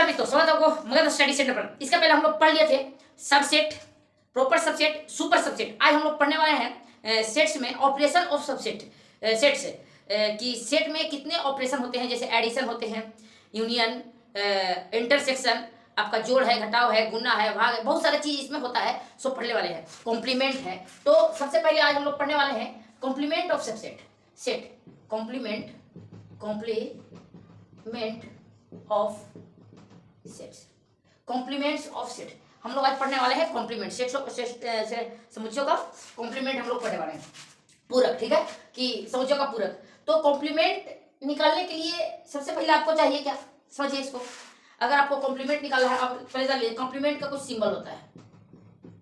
नमस्कार मित्रों, स्वागत है आपको मगध स्टडी सेंटर पर। इसका पहले हम लोग पढ़ लिए थे subset, proper subset, super subset. आज हम लोग पढ़ने वाले हैं सेट्स में ऑपरेशन ऑफ सबसेट। सेट्स कि सेट में कितने ऑपरेशन होते हैं, जैसे एडिशन होते हैं, यूनियन, इंटरसेक्शन, आपका जोड़ है, घटाव है, गुना है, भाग है, बहुत सारी चीज इसमें होता है। सो पढ़ने वाले हैं। कॉम्प्लीमेंट है, तो सबसे पहले आज हम लोग पढ़ने वाले हैं complement of subset. Set complement of sets, complements of set. हम लोग आज पढ़ने वाले हैं कॉम्प्लीमेंट समुच्चयों का कॉम्प्लीमेंट हम लोग पढ़ने वाले हैं। पूरक, ठीक है, कि समुच्चयों का पूरक। तो कॉम्प्लीमेंट निकालने के लिए सबसे पहले आपको चाहिए क्या, समझिए इसको। अगर आपको कॉम्प्लीमेंट निकालना है, आप पहले जान लीजिए कॉम्प्लीमेंट का कुछ सिंबल होता है।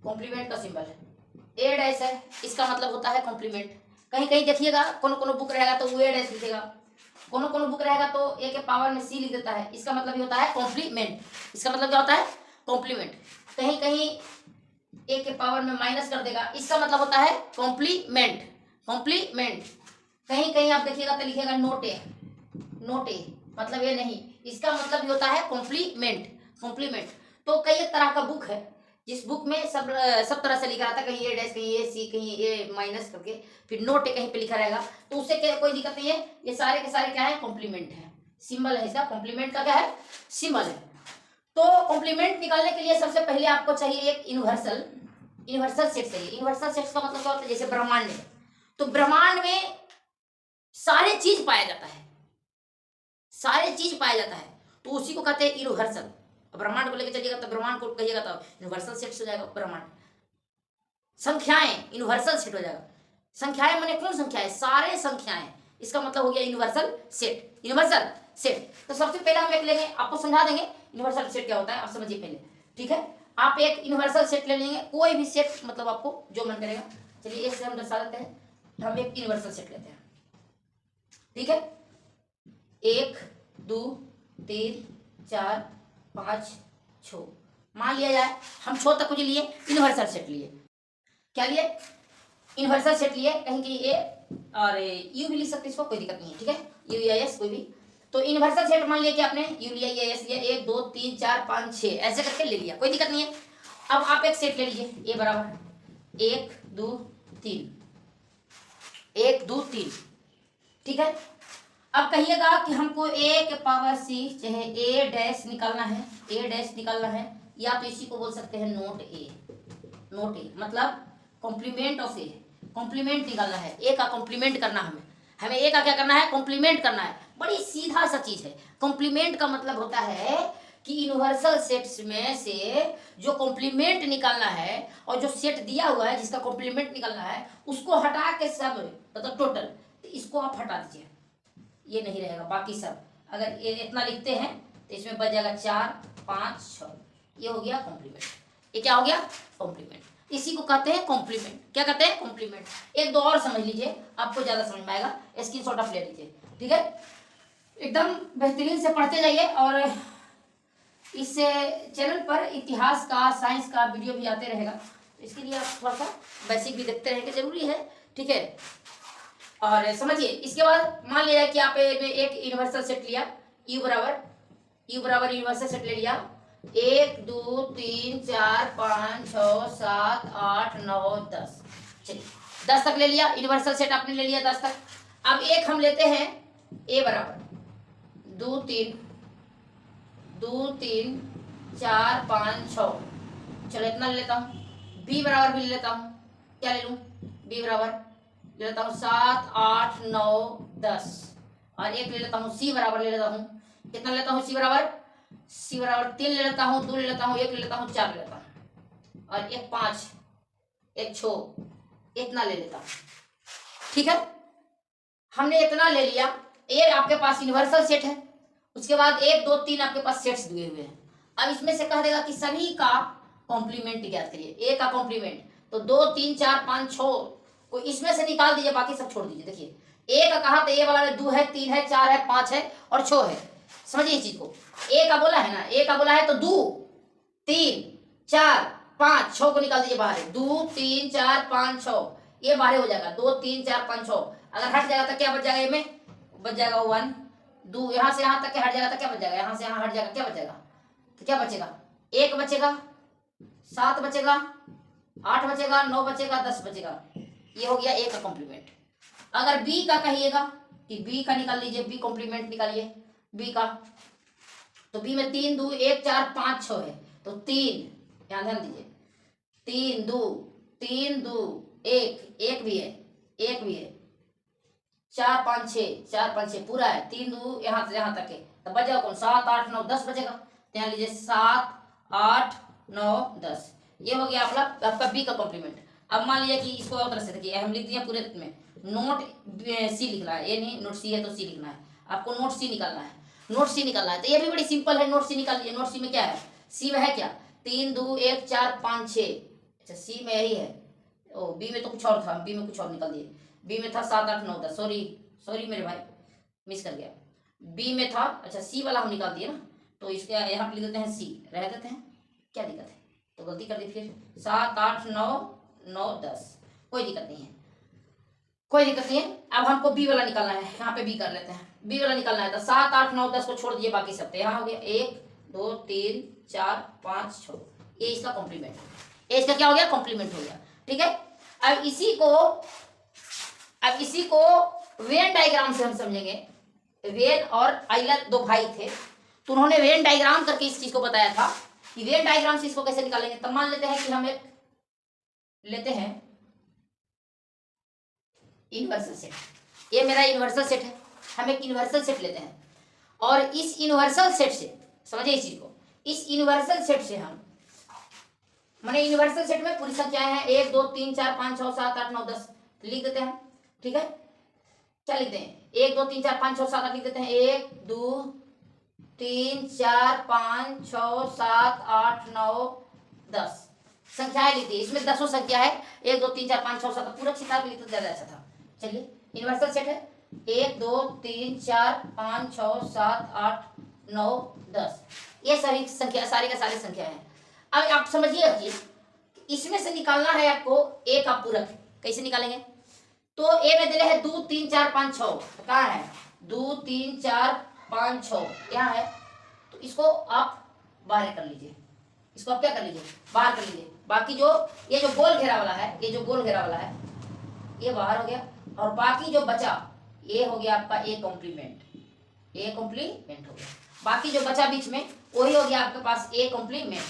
कॉम्प्लीमेंट का सिंबल ए डैश है, इसका मतलब होता है कॉम्प्लीमेंट। कहीं कहीं देखिएगा, कोनो बुक रहेगा तो वो ए डैश लिखेगा, कोनो बुक रहेगा तो ए के पावर में सी लिख देता है, इसका मतलब ये होता है कॉम्प्लीमेंट। इसका मतलब क्या होता है, कॉम्प्लीमेंट। कहीं कहीं ए के पावर में माइनस कर देगा, इसका मतलब होता है कॉम्प्लीमेंट। कॉम्प्लीमेंट कहीं कहीं आप देखिएगा तो लिखेगा नोट ए, मतलब ये नहीं, इसका मतलब ये होता है कॉम्प्लीमेंट। कॉम्प्लीमेंट तो कई एक तरह का बुक है, जिस बुक में सब तरह से लिखा रहता है, कहीं ए डैश, कहीं ए सी, कहीं ए माइनस करके, फिर नोट कहीं पे लिखा रहेगा, तो उससे क्या कोई दिक्कत नहीं है। ये सारे के सारे क्या है, कॉम्प्लीमेंट है, सिंबल है इसका। कॉम्प्लीमेंट का क्या है, सिंबल है। तो कॉम्प्लीमेंट निकालने के लिए सबसे पहले आपको चाहिए एक यूनिवर्सल सेट चाहिए। यूनिवर्सल सेट का मतलब क्या होता है, जैसे ब्रह्मांड है, तो ब्रह्मांड में सारे चीज पाया जाता है, तो उसी को कहते हैं यूनिवर्सल। ब्रह्मांड को लेकर चलिएगा तो ब्रह्मांड को कहिएगा तो यूनिवर्सल सेट हो जाएगा ब्रह्मांड। संख्याएं यूनिवर्सल सेट हो जाएगा। संख्याएं माने कौन संख्याएं, सारे संख्याएं, इसका मतलब हो गया यूनिवर्सल सेट। यूनिवर्सल सेट तो सबसे पहले हम एक लेंगे, आपको समझा देंगे यूनिवर्सल सेट क्या होता है, आप समझिए पहले, ठीक है। आप एक यूनिवर्सल सेट ले लेंगे, कोई भी सेट, मतलब आपको जो मन करेगा। चलिए इससे हम दर्शा देते हैं, हम एक यूनिवर्सल सेट लेते हैं, ठीक है। 1 2 3 4 5 6 मान लिया जाए, हम 6 तक कुछ लिए, यूनिवर्सल सेट लिए। क्या लिए, यूनिवर्सल सेट लिए। कहीं कहीं ए और यू भी लिख सकते, इसको कोई दिक्कत नहीं है, ठीक है, यू या एस कोई भी। तो यूनिवर्सल सेट मान लिया कि आपने यू लिया या एस लिया, 1 2 3 4 5 6 ऐसे करके ले लिया, कोई दिक्कत नहीं है। अब आप एक सेट ले लीजिए, ए बराबर 1 2 3, 1 2 3, ठीक है। अब कहिएगा कि हमको ए के पावर सी चाहे ए डैश निकालना है, या तो इसी को बोल सकते हैं नोट ए मतलब कॉम्प्लीमेंट ऑफ ए। कॉम्प्लीमेंट निकालना है, ए का कॉम्प्लीमेंट करना, हमें ए का क्या करना है, कॉम्प्लीमेंट करना है। बड़ी सीधा सा चीज है। कॉम्प्लीमेंट का मतलब होता है कि यूनिवर्सल सेट्स में से जो कॉम्प्लीमेंट निकालना है, और जो सेट दिया हुआ है जिसका कॉम्प्लीमेंट निकालना है, उसको हटा के सब, मतलब टोटल, तो इसको आप हटा दीजिए, ये नहीं रहेगा। बाकी सब अगर ये इतना लिखते हैं तो इसमें बच जाएगा 4 5 6, ये हो गया कॉम्प्लीमेंट। ये क्या हो गया, कॉम्प्लीमेंट। इसी को कहते हैं कॉम्प्लीमेंट। क्या कहते हैं, कॉम्प्लीमेंट। एक दो और समझ लीजिए, आपको ज्यादा समझ में आएगा, स्क्रीनशॉट आप ले लीजिए, ठीक है। एकदम बेहतरीन से पढ़ते जाइए। और इस चैनल पर इतिहास का, साइंस का वीडियो भी आते रहेगा, तो इसके लिए आप थोड़ा सा बेसिक भी देखते रहेंगे, जरूरी है, ठीक है। और समझिए, इसके बाद मान लिया कि आप एक यूनिवर्सल सेट लिया, यू बराबर यूनिवर्सल सेट ले लिया, 1 2 3 4 5 6 7 8 9 10, चलिए 10 तक ले लिया, यूनिवर्सल सेट आपने ले लिया 10 तक। अब एक हम लेते हैं ए बराबर 2 3 4 5 6, चलो इतना ले लेता हूँ। बी बराबर भी ले लेता हूँ, क्या ले लूँ, बी बराबर ले लेता हूँ 7 8 9 10, और एक ले लेता हूँ सी बराबर ले लेता हूँ, कितना लेता हूँ, सी बराबर 3 ले लेता हूँ, 2 ले लेता हूँ, 1 ले लेता हूँ, 4 ले लेता हूँ, और एक 5 एक 6, इतना ले लेता हूँ, ठीक है। हमने इतना ले लिया। ये आपके पास यूनिवर्सल सेट है। उसके बाद 1 2 3 आपके पास सेट्स दिए हुए हैं। अब इसमें से कह देगा कि सभी का कॉम्प्लीमेंट ज्ञात करिए। ए का कॉम्प्लीमेंट तो 2 3 4 5 6 को इसमें से निकाल दीजिए, बाकी सब छोड़ दीजिए। देखिए ए का कहा तो ए वाला में 2 है, 3 है, 4 है, 5 है और 6 है। समझिए इस चीज को, ए का बोला है ना, ए का बोला है तो 2 3 4 5 6 को निकाल दीजिए बाहर। 2 3 4 5 6 ये बाहर हो जाएगा। 2 3 4 5 6 अगर हट जाएगा तो क्या बच जाएगा, ए में बच जाएगा 1 2, यहाँ से यहाँ तक के हट जाएगा तो क्या बच जाएगा, यहाँ से यहाँ हट जाएगा क्या बच जाएगा तो क्या बचेगा, 1 बचेगा, 7 बचेगा, 8 बचेगा, 9 बचेगा, 10 बचेगा। ये हो गया A का कॉम्प्लीमेंट। अगर B का कहिएगा कि B का निकाल लीजिए, B कॉम्प्लीमेंट निकालिए B का, तो B में 3 2 1 4 5 6 है, तो 3, यहाँ ध्यान दीजिए, 3 2 3 2 1 1 भी है, 1 भी है, 4 5 6 4 5 6 पूरा है, 3 2 यहाँ से यहाँ तक है, तो बचेगा कौन, 7 8 9 10 बचेगा। तो यहाँ लीजिए 7 8 9 10, ये हो गया आपका B का कॉम्प्लीमेंट। अब मान लिया कि इसको और तरह से देखिए, हम लिख दिए पूरे में नोट C लिखना है, ये नहीं नोट C है तो C लिखना है, आपको नोट C निकालना है, नोट C निकालना है। तो ये भी बड़ी सिंपल है, नोट C निकाल लीजिए। नोट C में क्या है, C में है क्या, 3 2 1 4 5 6, अच्छा C में यही है, ओ B में तो कुछ और था, B में कुछ और निकाल दिए, B में था 7 8 9 10, सॉरी मेरे भाई मिस कर गया, B में था, अच्छा C वाला हम निकाल दिए ना, तो इसके यहाँ पे लिख देते हैं C, रह देते हैं, क्या दिक्कत है, तो गलती कर दी फिर, 7 8 9 9 10, कोई दिक्कत नहीं है, कोई दिक्कत नहीं है। अब हमको B वाला निकालना है, यहाँ पे B कर लेते हैं, B वाला निकालना है, तो 7 8 9 10 को छोड़ दिए, बाकी सब, तो यहाँ हो गया 1 2 3 4 5 6, ये इसका कॉम्प्लीमेंट, ये इसका क्या हो गया, कॉम्प्लीमेंट हो गया, ठीक है। अब इसी को वेन डायग्राम से हम समझेंगे। वेन और आइलर 2 भाई थे, तो उन्होंने वेन डायग्राम करके इस चीज को बताया था कि वेन डायग्राम से इसको कैसे निकालेंगे। तब मान लेते हैं कि हम एक लेते हैं यूनिवर्सल सेट, ये मेरा यूनिवर्सल सेट है, हम एक यूनिवर्सल सेट लेते हैं, और इस यूनिवर्सल सेट से, समझिए इस चीज को, इस यूनिवर्सल सेट से हम, माने यूनिवर्सल सेट में पूरी संख्याएं हैं 1 2 3 4 5 6 7 8 9 10, लिख देते हैं, ठीक है। क्या लिखते हैं, 1 2 3 4 5 6 7 8 लिख देते हैं, 1 2 3 4 5 6 7 8 9 10 संख्याएं लिखती है, इसमें 10 संख्या है, 1 2 3 4 5 6 7, पूरा किताब लिखते तो ज्यादा अच्छा था। चलिए यूनिवर्सल सेट है 1 2 3 4 5 6 7 8 9 10, ये सभी संख्या, सारी का सारी संख्या है। अब आप समझिए कि इसमें से निकालना है आपको A का पूरक, कैसे निकालेंगे, तो A में दिले है 2 3 4 5 6, कहाँ है 2 3 4 5 6, यहाँ है, तो इसको आप बाहर कर लीजिए, इसको आप क्या कर लीजिए, बाहर कर लीजिए। बाकी जो ये जो गोल घेरा वाला है, ये जो गोल घेरा वाला है, ये बाहर हो गया, और बाकी जो बचा ये हो गया आपका A कॉम्प्लीमेंट, A कॉम्प्लीमेंट हो गया, बाकी जो बचा बीच में वही हो गया आपके पास A कॉम्प्लीमेंट,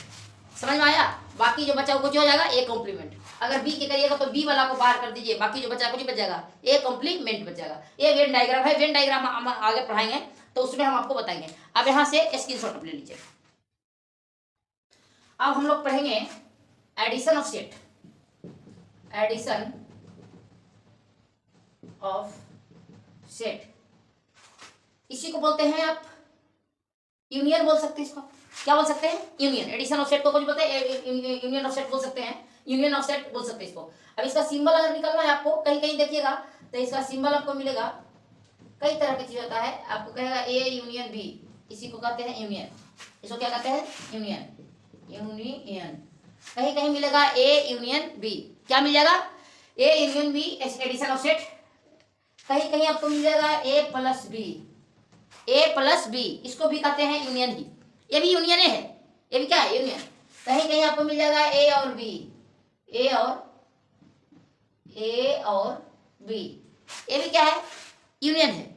समझ में आया। बाकी जो बचा वो कुछ हो जाएगा A कॉम्प्लीमेंट, अगर B के करिएगा तो B वाला को बाहर कर दीजिए, बाकी जो बचा कुछ बच जाएगा, A कॉम्प्लीमेंट बच जाएगा। ये वेन डायग्राम है, वेन डायग्राम हम आगे पढ़ाएंगे तो उसमें हम आपको बताएंगे। अब यहाँ से स्क्रीनशॉट ले लीजिए। अब हम लोग पढ़ेंगे addition of set, addition of set, इसी को बोलते हैं आप यूनियन बोल सकते हैं, इसको क्या बोल सकते हैं, यूनियन। एडिशन ऑफ सेट को कुछ बोलते हैं, यूनियन ऑफ सेट बोल सकते हैं, यूनियन ऑफ सेट बोल सकते हैं इसको। अब इसका सिंबल अगर निकलना है आपको, कहीं कहीं देखिएगा तो इसका सिंबल आपको मिलेगा, कई तरह की चीज होता है, आपको कहेगा A यूनियन B, इसी को कहते हैं यूनियन, इसको क्या कहते हैं, यूनियन, यूनियन। कहीं कहीं मिलेगा A यूनियन B, क्या मिल जाएगा, A union B addition of set. कहीं कहीं आपको मिल जाएगा A plus B, A plus B, इसको भी कहते हैं यूनियन ही, ये भी यूनियन है, ये भी क्या है, यूनियन। कहीं कहीं आपको मिल जाएगा A और B, A और B, ये भी क्या है, यूनियन है।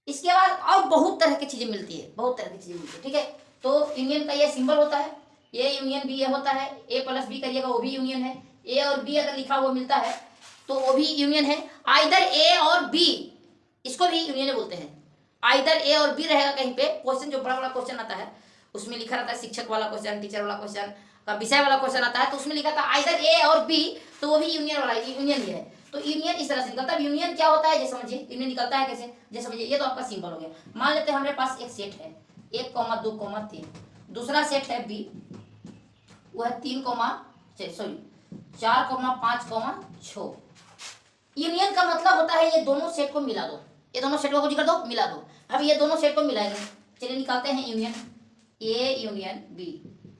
इसके बाद और बहुत तरह की चीजें मिलती है, बहुत तरह की चीजें मिलती है, ठीक है। तो यूनियन का ये सिंबल होता है, ये यूनियन B ये होता है, A प्लस B करिएगा वो भी यूनियन है, A और B अगर लिखा हुआ मिलता है तो वो भी यूनियन है। आइदर A और B, इसको भी यूनियन बोलते हैं। आइदर A और B रहेगा कहीं पे, क्वेश्चन जो बड़ा बड़ा क्वेश्चन आता है उसमें लिखा रहता है, शिक्षक वाला क्वेश्चन, टीचर वाला क्वेश्चन का विषय वाला क्वेश्चन आता है, तो उसमें लिखा था आइदर A और B, तो वो भी यूनियन वाला, यूनियन ही है। तो यूनियन इस तरह से निकलता है। यूनियन क्या होता है ये समझिए, यूनियन निकलता है कैसे, जैसे समझिए ये तो आपका सिंबल हो गया। मान लेते हैं हमारे पास एक सेट है 1, 2, 3, दूसरा सेट है B, वो है 3, 4, 5, 6। यूनियन का मतलब होता है ये दोनों सेट को मिला दो, ये दोनों सेट को कुछ कर दो, मिला दो। अब ये दोनों सेट को मिलाएंगे, चलिए निकालते हैं यूनियन, A यूनियन B,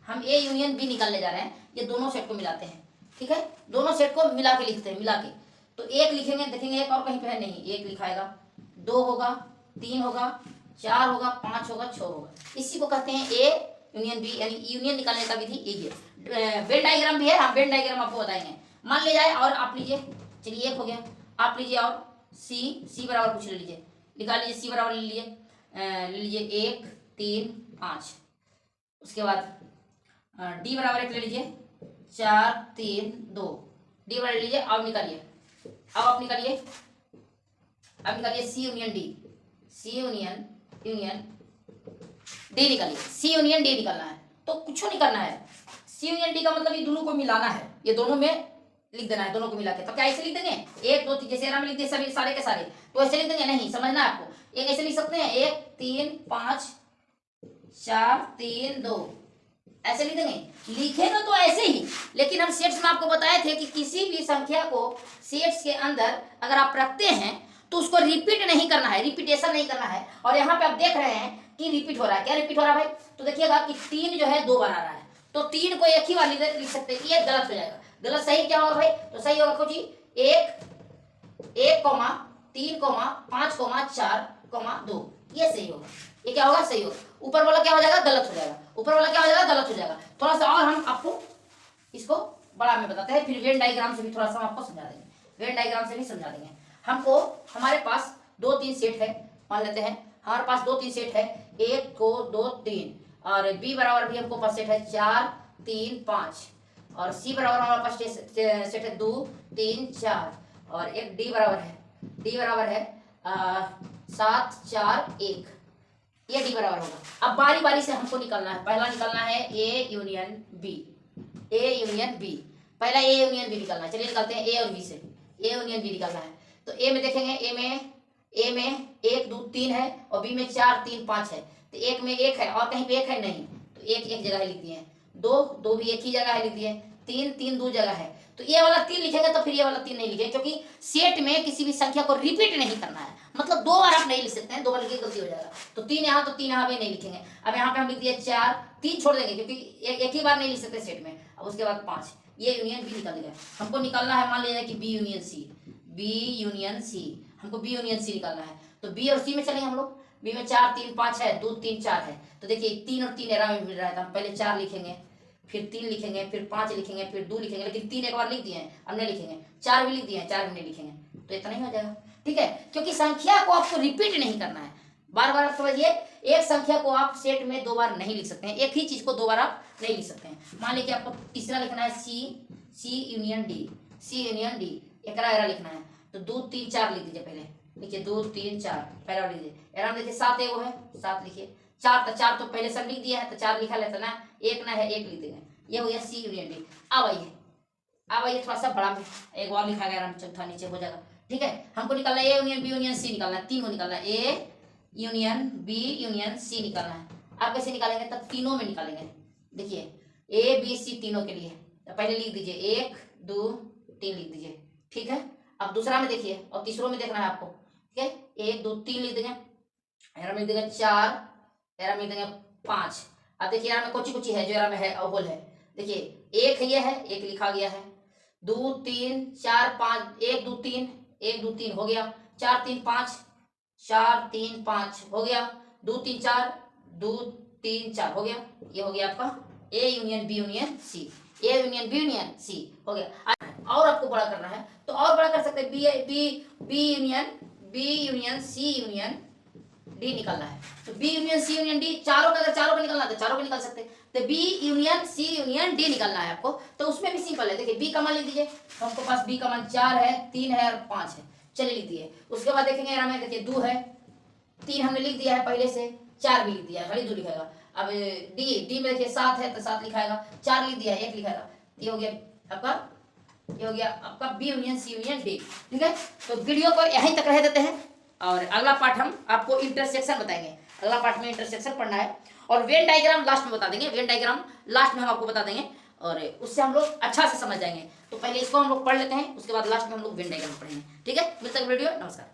हम A यूनियन B निकालने जा रहे हैं, ये दोनों सेट को मिलाते हैं, ठीक है। दोनों सेट को मिला के लिखते हैं, मिला के तो 1 लिखेंगे, देखेंगे एक और कहीं पे है नहीं, 1 लिखाएगा, 2 होगा, 3 होगा, 4 होगा, 5 होगा, 6 होगा, इसी को कहते हैं A यूनियन बी, यानी यूनियन निकालने का विधि यही है। वेन डायग्राम भी है, हम वेन डायग्राम आपको बताएंगे। मान लिया जाए और आप लीजिए, चलिए एक हो गया, आप लीजिए और सी बराबर कुछ ले लीजिए, निकाल लीजिए, सी बराबर ले लीजिए 1 3 5। उसके बाद डी बराबर 1 ले लीजिए 4 3 2, डी बराबर ले लीजिए। अब निकालिए, अब आप निकालिए, अब निकालिए सी यूनियन डी, सी यूनियन डी निकालिए, सी यूनियन डी निकालना है। तो कुछ नहीं करना है, सी यूनियन डी का मतलब ये दोनों को मिलाना है, ये दोनों में लिख देना है, दोनों को मिला के। तो क्या ऐसे लिख देंगे 1 2 3, जैसे आराम लिख दिए सभी सारे के सारे, तो ऐसे लिख देंगे? नहीं, समझना है आपको। एक ऐसे लिख सकते हैं 1 3 5 4 3 2, ऐसे लिख देंगे। लिखेगा तो ऐसे ही, लेकिन हम सेट्स में आपको बताए थे कि किसी भी संख्या को सेट्स के अंदर अगर आप रखते हैं तो उसको रिपीट नहीं करना है, रिपीटेशन नहीं करना है। और यहाँ पे आप देख रहे हैं कि रिपीट हो रहा है। क्या रिपीट हो रहा है भाई? तो देखिएगा कि 3 जो है 2 बार आ रहा है, तो 3 को एक ही बार लिख सकते हैं, ये गलत हो जाएगा। गलत सही क्या होगा भाई? तो सही होगा खोजी 1 3 5 4 2, ये सही होगा। ये क्या होगा? सही होगा। ऊपर वाला क्या हो जाएगा? गलत हो जाएगा। ऊपर वाला क्या हो जाएगा? गलत हो जाएगा। थोड़ा सा और हम आपको इसको बड़ा में बताते हैं, फिर वेन डायग्राम से भी थोड़ा सा हम आपको समझा देंगे, वेन डायग्राम से भी समझा देंगे। हमको हमारे पास 2 3 सेट है, मान लेते हैं हमारे पास 2 3 सेट है, 1 2 2 3, और बी बराबर भी हमको पास सेट है 4 3 5, और सी बराबर हमारे पास सेट है 2 3 4, और एक डी बराबर है 7 4 1, ये डी बराबर होगा। अब बारी बारी से हमको निकालना है। पहला निकालना है ए यूनियन बी, पहला ए यूनियन बी निकालना है। चलिए निकालते हैं ए और बी से, ए यूनियन बी निकालना है। तो ए में देखेंगे, ए में 1 2 3 है, और बी में 4 3 5 है। तो एक में 1 है और कहीं पे 1 है नहीं, तो एक जगह लिख दिए हैं। 2 भी एक ही जगह है लिख दिए, 3 2 जगह है। तो ये वाला 3 लिखेंगे तो फिर ये वाला 3 नहीं लिखेंगे, क्योंकि सेट में किसी भी संख्या को रिपीट नहीं करना है। मतलब 2 बार आप नहीं लिख सकते हैं, 2 बार लिखे गलती हो जाएगा। तो 3 यहाँ, तो 3 यहाँ भी नहीं लिखेंगे। अब यहाँ पे हम लिख दिए 4, 3 छोड़ देंगे क्योंकि एक ही बार नहीं लिख सकते सेट में। अब उसके बाद 5, ये यूनियन बी निकाल देंगे। हमको निकालना है, मान लीजिए कि बी यूनियन सी, हमको बी यूनियन सी निकालना है। तो बी और सी में चलेंगे हम लोग। बी में 4 3 5 है, 2 3 4 है। तो देखिए 3 और 3 एरा में मिल रहा है, तो हम पहले 4 लिखेंगे, फिर 3 लिखेंगे, फिर 5 लिखेंगे, फिर 2 लिखेंगे। लेकिन 3 एक बार लिख दिए हैं, अब नहीं लिखेंगे। 4 भी लिख दिए हैं, 4 भी नहीं लिखेंगे। तो इतना ही हो जाएगा, ठीक है। क्योंकि संख्या को आपको रिपीट नहीं करना है, बार बार। आप समझिए, एक संख्या को आप सेट में 2 बार नहीं लिख सकते हैं, एक ही चीज को 2 बार आप नहीं लिख सकते हैं। मान लीजिए आपको तीसरा लिखना है सी यूनियन डी, एकरा एरा लिखना है। तो 2 3 4 लिख दीजिए, पहले लिखिए 2 3 4, पहला लीजिए एरा में। देखिए 7 एगो है, 7 लिखिए। 4 तो पहले सब लिख दिया है, तो 4 लिखा लेता ना, 1 ना है 1 लिख देंगे। ये हो गया सी यूनियन डी। अब आइए थोड़ा सा बड़ा में, एक और लिखा गया, चौथा नीचे हो जाएगा, ठीक है। हमको निकालना है A union B union C निकालना है, 3 को निकालना है। A union B union C निकालना है। आप कैसे निकालेंगे? तब तीनों में निकालेंगे। देखिए ए बी सी तीनों के लिए, तो पहले लिख दीजिए 1 2 3 लिख दीजिए, ठीक है। अब दूसरा में देखिए, और तीसरों में देखना है आपको, ठीक है। 1 2 3 लिख देंगे, एरा में लिख देंगे 4, एरा में लिख देंगे 5। अब देखिए एरा में कुछ है, जो एरा में है होल है। देखिए 1 ये है, 1 लिखा गया है। 2 3 4 5, 1 2 3 हो गया। 4 3 5, 4 3 5 हो गया। 2 3 4, 2 3 4 हो गया। ये हो गया आपका A union B union C, A union B union C हो गया। और आपको बड़ा करना है तो और बड़ा कर सकते हैं, B union C union D निकालना है। तो B union C union D, चारों का निकालना है तो चारों का निकाल सकते हैं। तो B union C union D निकालना है आपको, तो उसमें भी सिंपल है। देखिए बी का मान लिख दीजिए, तो हमको पास बी का मान 4 है, 3 है और 5 है। चलिए लिख दिए। उसके बाद देखेंगे एरा में, देखिए 2 है, 3 हमने लिख दिया है पहले से, 4 भी लिख दिया है, खाली 2 लिखेगा। अब डी में देखिए 7 है, तो 7 लिखाएगा। 4 लिख दिया है, 1 लिखाएगा। ये हो गया आपका B union C union D, ठीक है। तो वीडियो को यहीं तक रह देते हैं, और अगला पार्ट हम आपको इंटरसेक्शन बताएंगे। अगला पार्ट में इंटरसेक्शन पढ़ना है, और वेन डायग्राम लास्ट में बता देंगे। वेन डायग्राम लास्ट में हम आपको बता देंगे, और उससे हम लोग अच्छा से समझ जाएंगे। तो पहले इसको हम लोग पढ़ लेते हैं, उसके बाद लास्ट में हम लोग वेन डायग्राम पढ़ेंगे, ठीक है। मिलता है वीडियो, नमस्कार।